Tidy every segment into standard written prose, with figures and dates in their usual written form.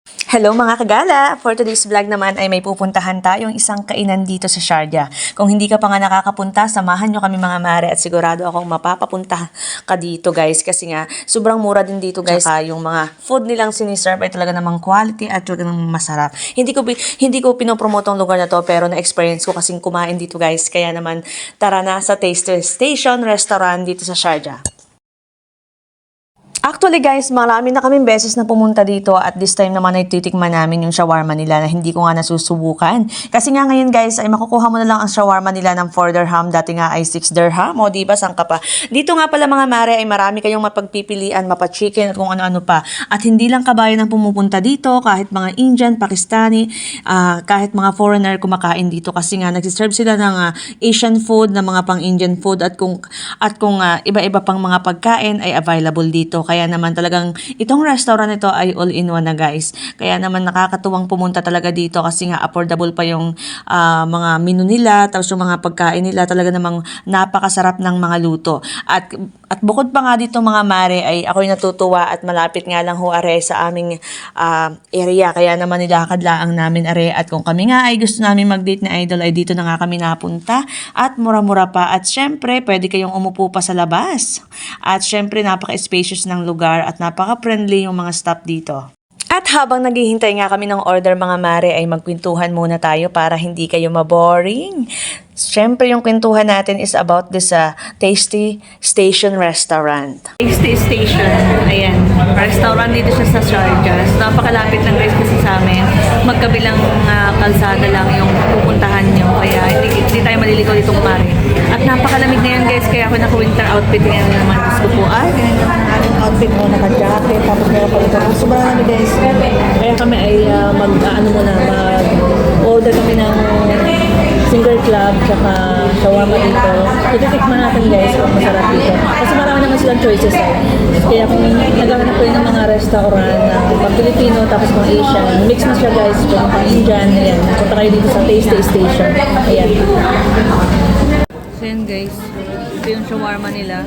Hello mga kagala! For today's vlog naman ay may pupuntahan tayong isang kainan dito sa Sharjah. Kung hindi ka pa nga nakakapunta, samahan nyo kami mga mare at sigurado akong mapapapunta ka dito guys. Kasi nga, sobrang mura din dito guys. Saka yung mga food nilang siniserve ay talaga namang quality at talaga namang masarap. Hindi ko pinopromote ang lugar na to pero na-experience ko kasing kumain dito guys. Kaya naman, tara na sa Taste Station Restaurant dito sa Sharjah. Actually guys, marami na kaming beses na pumunta dito at this time naman ay titikman namin yung shawarma nila na hindi ko nga nasusubukan. Kasi nga ngayon guys ay makukuha mo na lang ang shawarma nila ng 4 dirham, dati nga ay 6 dirham. O diba, saan ka pa? Dito nga pala mga mare ay marami kayong mapagpipilian, mapa-chicken at kung ano-ano pa. At hindi lang kabayan ang pumupunta dito, kahit mga Indian, Pakistani, kahit mga foreigner kumakain dito kasi nga nagsiserve sila ng Asian food, ng mga pang-Indian food at kung iba-iba pang mga pagkain ay available dito. Kaya naman talagang itong restaurant ito ay all-in-one na guys. Kaya naman nakakatuwang pumunta talaga dito kasi nga affordable pa yung mga menu nila, tapos yung mga pagkain nila talaga namang napakasarap ng mga luto. At bukod pa nga dito mga mare ay ako'y natutuwa at malapit nga lang ho are sa aming area. Kaya naman nilakad lang namin are at kung kami nga ay gusto namin mag-date ni Idol ay dito na nga kami napunta at mura-mura pa. At syempre pwede kayong umupo pa sa labas. At syempre napaka-spacious ng lugar at napaka-friendly yung mga staff dito. At habang naghihintay nga kami ng order mga mare ay magkwentuhan muna tayo para hindi kayo maboring. Siyempre yung kwentuhan natin is about this Tasty Station Restaurant. Tasty Station, ayan. Restaurant dito siya sa Sharjah. Napakalapit lang guys kasi sa amin. Magkabilang kalsada lang yung pupuntahan nyo. Kaya hindi tayo maliligaw dito kumari. At napakalamig ngayon guys, kaya ako naka-winter outfit ngayon naman. Gusto ko po, ganyan naman ang ating outfit mo, naka-jacket, tapos meron pa ito. Sobrang lamig guys. Kaya kami ay mag-order kami ng single club tsaka shawarma dito. Ititikman natin guys kung masarap dito. Kasi marami naman silang choices Kaya kung naghahanap ko ng mga restaurant na pang Pilipino tapos pang Asian, mix na siya guys kung pang Indian. Ayan, punta kayo dito sa Tasty Station. Ayan. So yan guys, ito yung shawarma nila.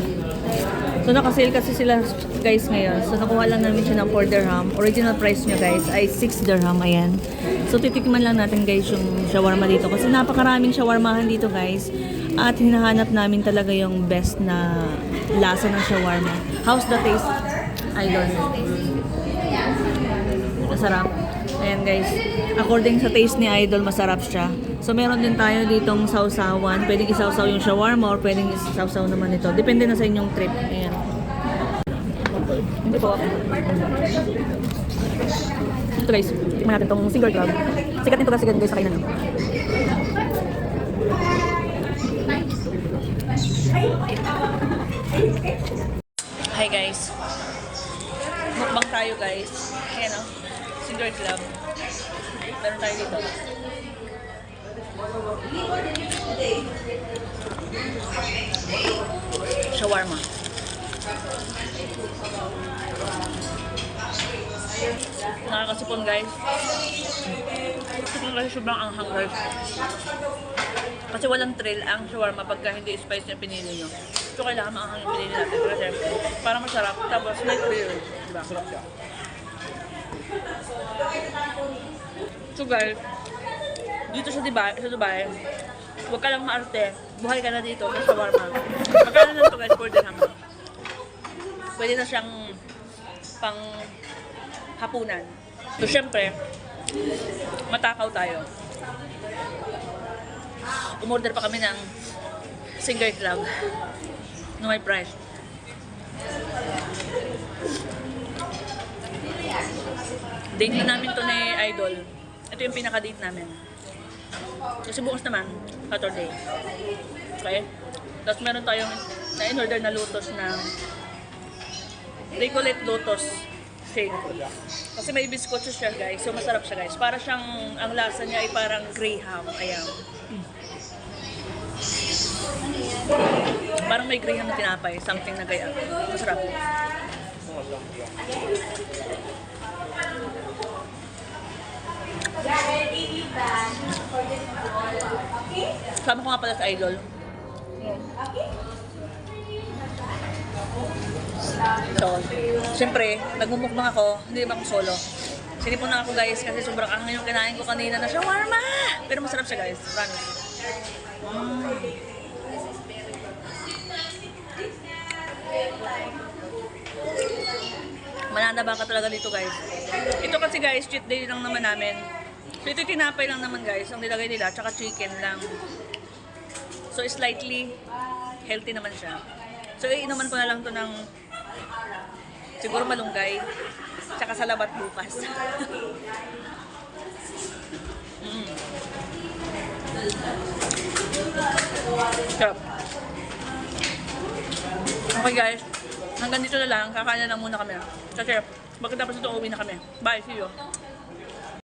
So nakasale kasi sila guys ngayon. So nakuha lang namin siya ng 4 dirham. Original price niya guys ay 6 dirham. Ayan. So titikman lang natin guys yung shawarma dito. Kasi napakaraming shawarmahan dito guys. At hinahanap namin talaga yung best na lasa ng shawarma. How's the taste? Idol. Masarap. Ayan guys. According sa taste ni Idol, masarap siya. So meron din tayo ditong sausawan. Pwedeng isawsaw yung shawarma or pwedeng isawsaw naman ito. Depende na sa inyong trip. Ayan. Hindi po. Ito guys, tikman natin itong single club. Sikat nito kasi guys sa kainan. Hi guys. Mukbang tayo guys. Ayan o. Single club. Meron tayo dito. Shawarma. Nakakasipon guys. Kasi sobrang anghang guys. Kasi walang thrill ang shawarma pagka hindi spice yung pinili nyo. So kailangan maanghang yung pinili natin. Kasi para masarap. Tapos may thrill. Diba? So guys, dito sa Dubai, huwag ka lang maarte. Buhay ka na dito sa shawarma. Magkano lang ito guys, 4 dirham. Pwede na siyang pang hapunan. So syempre, matakaw tayo. Umorder pa kami ng single club na may price. Date na namin to ni Idol. Ito yung pinaka-date namin. Kasi bukas naman, Saturday. Okay? Tapos meron tayong na-in-order na lotus na Ricolette Lotus shake. Kasi may biscuits siya guys. So masarap siya guys. Para siyang, ang lasa niya ay parang graham. Ayan. Parang may graham na tinapay. Something na gaya. Masarap. Sama ko nga pala sa Idol. So, siyempre, nagmumukbang ako, hindi naman ako solo. Sinipon na ako guys kasi sobrang anghang yung kinain ko kanina na shawarma. Pero masarap siya guys. Promise. Mananaba ka talaga dito guys. Ito kasi guys, cheat day lang naman namin. So ito tinapay lang naman guys, ang nilagay nila, tsaka chicken lang. So slightly healthy naman siya. So iinuman ko na lang to ng siguro malunggay, tsaka salabat bukas. Sarap. Okay guys, hanggang dito na lang, kakain na lang muna kami. Kasi pagkatapos ito, uwi na kami. Bye, see you.